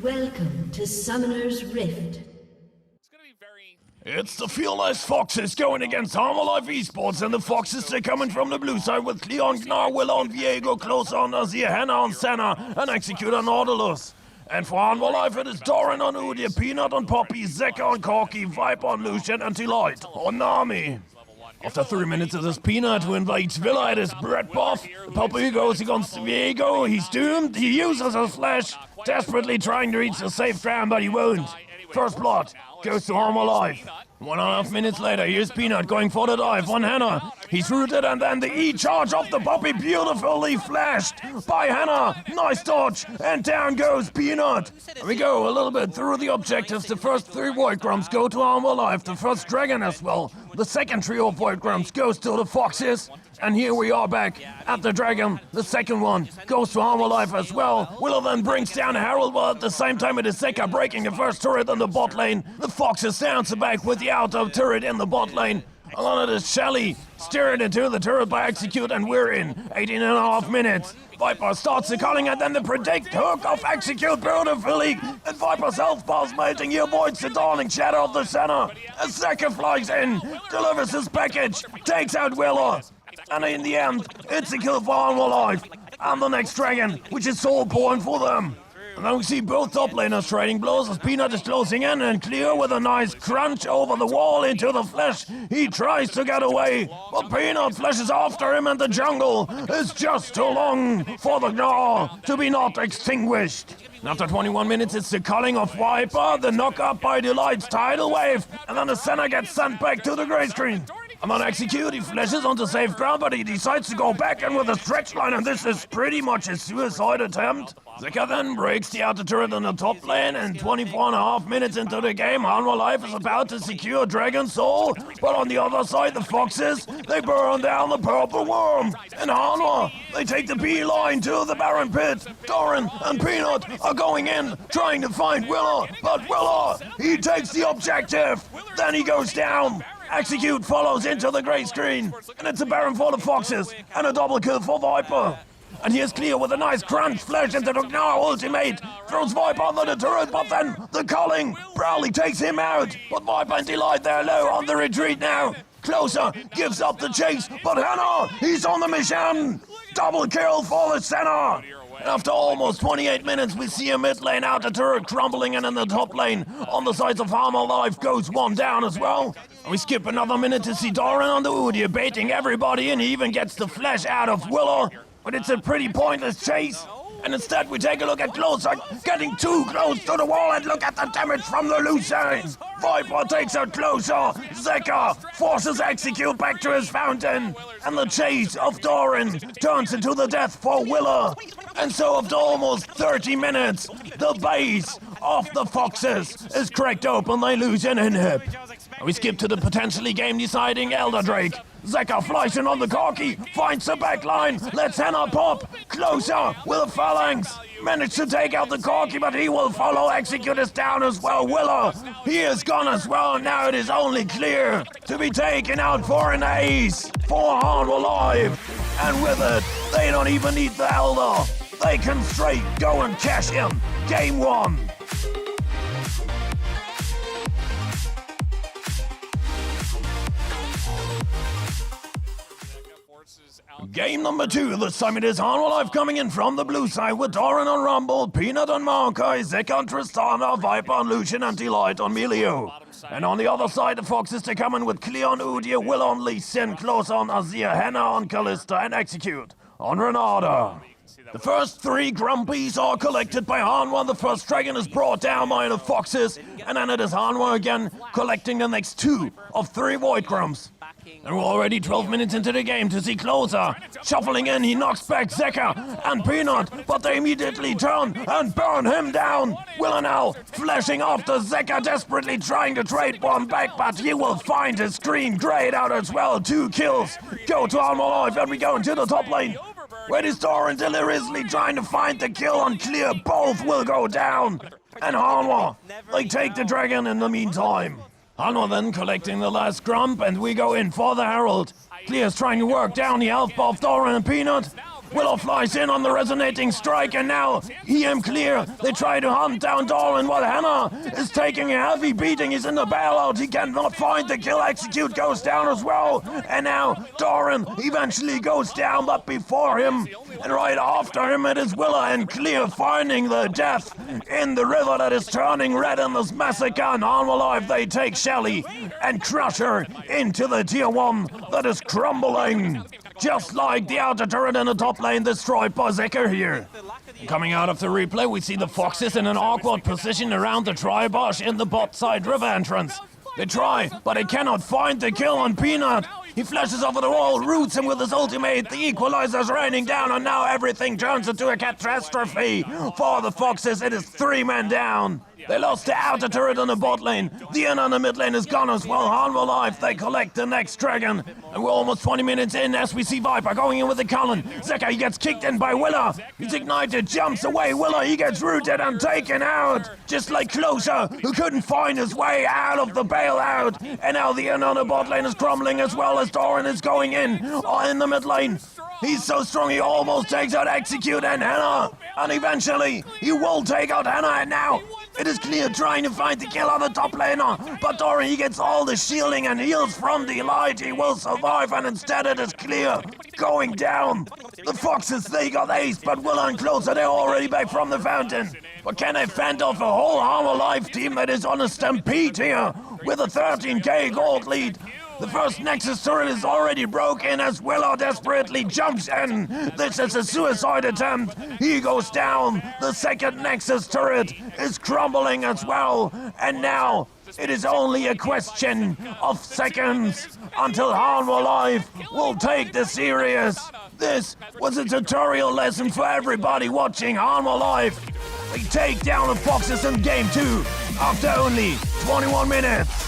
Welcome to Summoner's Rift. It's the Fearless Foxes going against Hanwha Esports, and the Foxes are coming from the blue side with Leon, Gnar, Willow, and Viego close on Azir, Hanna on Senna, and Executor Nautilus. And for Hanwha it is Doran on Udyr, Peanut on Poppy, Zeka on Corki, Viper on Lucian, and Delight on Nami. After 3 minutes it is Peanut who invades Villa at his bread buff. Poppy goes against Viego, he's doomed, he uses his flash, desperately trying to reach the safe ground, but he won't. First blood goes to Hanwha. 1.5 minutes later, here's Peanut going for the dive on Hanna. He's rooted, and then the E-charge of the Poppy, beautifully flashed by Hanna. Nice dodge, and down goes Peanut. We go a little bit through the objectives. The first 3 Void Grumps go to Hanwha, the first Dragon as well. The second trio of Void Grumps goes to the Foxes. And here we are back at the Dragon. The second one goes to Hanwha as well. Willow then brings down Herald, while at the same time it is Zeka breaking the first turret in the bot lane. The Foxes bounce back with the outer turret in the bot lane. Along it is HLE, steered into the turret by Execute, and we're in 18.5 minutes. Viper starts the calling, and then the predict hook of Execute beautifully. And Viper's health bar's melting, he avoids the darling shadow of the center. As Zeka flies in, delivers his package, takes out Willow. And in the end, it's a kill for Hanwha and the next Dragon, which is soul point for them. And then we see both top laners trading blows as Peanut is closing in, and Clear with a nice crunch over the wall into the flash. He tries to get away, but Peanut flashes after him, and the jungle is just too long for the Gnar to be not extinguished. And after 21 minutes, it's the culling of Viper, the knock up by Delight's tidal wave, and then the center gets sent back to the gray screen. And on Execute, he flashes onto safe ground, but he decides to go back in with a stretch line, and this is pretty much a suicide attempt. Zeka then breaks the outer turret in the top lane, and 24.5 minutes into the game, Hanwha is about to secure Dragon Soul, but on the other side, the Foxes, they burn down the purple worm. And Hanwha, they take the beeline to the Baron Pit. Doran and Peanut are going in, trying to find Willow, but Willow, he takes the objective, then he goes down. Execute follows into the grey screen, and it's a Baron for the Foxes, and a double kill for Viper. And here's Clear with a nice crunch flash into the Gnar ultimate, throws Viper under the turret, but then the culling, Brawley takes him out, but Viper and Delight they're low on the retreat now. Closer, gives up the chase, but Hanna, he's on the mission! Double kill for the center! And after almost 28 minutes, we see a mid lane outer turret crumbling, and in the top lane, on the sides of Hanwha goes one down as well. And we skip another minute to see Doran on the Udyr baiting everybody, and he even gets the flash out of Willow. But it's a pretty pointless chase. And instead we take a look at Closer, getting too close to the wall, and look at the damage from the Lucian. Viper takes out Closer, Zeka forces Execute back to his fountain, and the chase of Doran turns into the death for Willow. And so after almost 30 minutes, the base of the Foxes is cracked open, they lose an inhib. We skip to the potentially game-deciding Elder Drake. Zeka flies in on the Corki, finds the backline, lets Hanna pop. Closer with a phalanx. Managed to take out the Corki, but he will follow. Execute is down as well. Willow, he is gone as well. Now it is only Clear to be taken out for an ace for Hanwha. And with it, they don't even need the Elder. They can straight go and cash in Game 1. Game number 2, this time it is Hanwha coming in from the blue side with Doran on Rumble, Peanut on Maokai, Zeka on Tristana, Viper on Lucian, and Delight on Melio. And on the other side, the Foxes they come in with Clear on Udyr, Will on Lee Sin, Close on Azir, Hanna on Callista, and Execute on Renata. The first 3 Grumpies are collected by Hanwha. The first Dragon is brought down by the Foxes, and then it is Hanwha again collecting the next 2 of 3 Void Grumps. And we're already 12 minutes into the game to see Closer. Shuffling in, he knocks back Zeka and Peanut, but they immediately turn and burn him down. Willow now flashing after Zeka, desperately trying to trade one back, but he will find his screen grayed out as well. 2 kills go to Hanwha, and we go into the top lane. Where is Doran deliriously trying to find the kill on Clear. Both will go down. And Hanwha, they take the Dragon in the meantime. Hanwha then collecting the last Grump, and we go in for the Herald. Clear's trying to work down the health bar of Doran and Peanut, Willow flies in on the resonating strike, and now EM clear. They try to hunt down Doran while Hannah is taking a heavy beating. He's in the bailout. He cannot find the kill. Execute goes down as well. And now Doran eventually goes down, but before him and right after him it is Willow and Clear finding the death in the river that is turning red in this massacre. And Hanwha Live, they take Shelly and crush her into the tier 1 that is crumbling. Just like the outer turret in the top lane destroyed by Zeker here. Coming out of the replay, we see the Foxes in an awkward position around the Tribosh in the bot side river entrance. They try, but they cannot find the kill on Peanut. He flashes over the wall, roots him with his ultimate. The equalizer's raining down, and now everything turns into a catastrophe. For the Foxes, it is 3 men down. They lost the outer turret on the bot lane. The inner on the mid lane is gone as well. Hanwha Live, they collect the next dragon. And we're almost 20 minutes in as we see Viper going in with the Cullen. Zeka, he gets kicked in by Willa. He's ignited, jumps away. Willa, he gets rooted and taken out. Just like Closer, who couldn't find his way out of the bailout. And now the inner on the bot lane is crumbling as well as Doran is going in the mid lane. He's so strong he almost takes out Execute and Hannah. And eventually, he will take out Hannah, and now it is Clear trying to find the kill on the top laner. But Doran, he gets all the shielding and heals from the light. He will survive, and instead it is Clear going down. The Foxes, they got ace, but Willa and Closer, they're already back from the fountain. But can they fend off a whole Hanwha Live team that is on a stampede here with a 13k gold lead? The first Nexus turret is already broken as Willow desperately jumps in. This is a suicide attempt. He goes down. The second Nexus turret is crumbling as well. And now it is only a question of seconds until Hanwha Live will take this serious. This was a tutorial lesson for everybody watching Hanwha Live. They take down the Foxes in game 2 after only 21 minutes.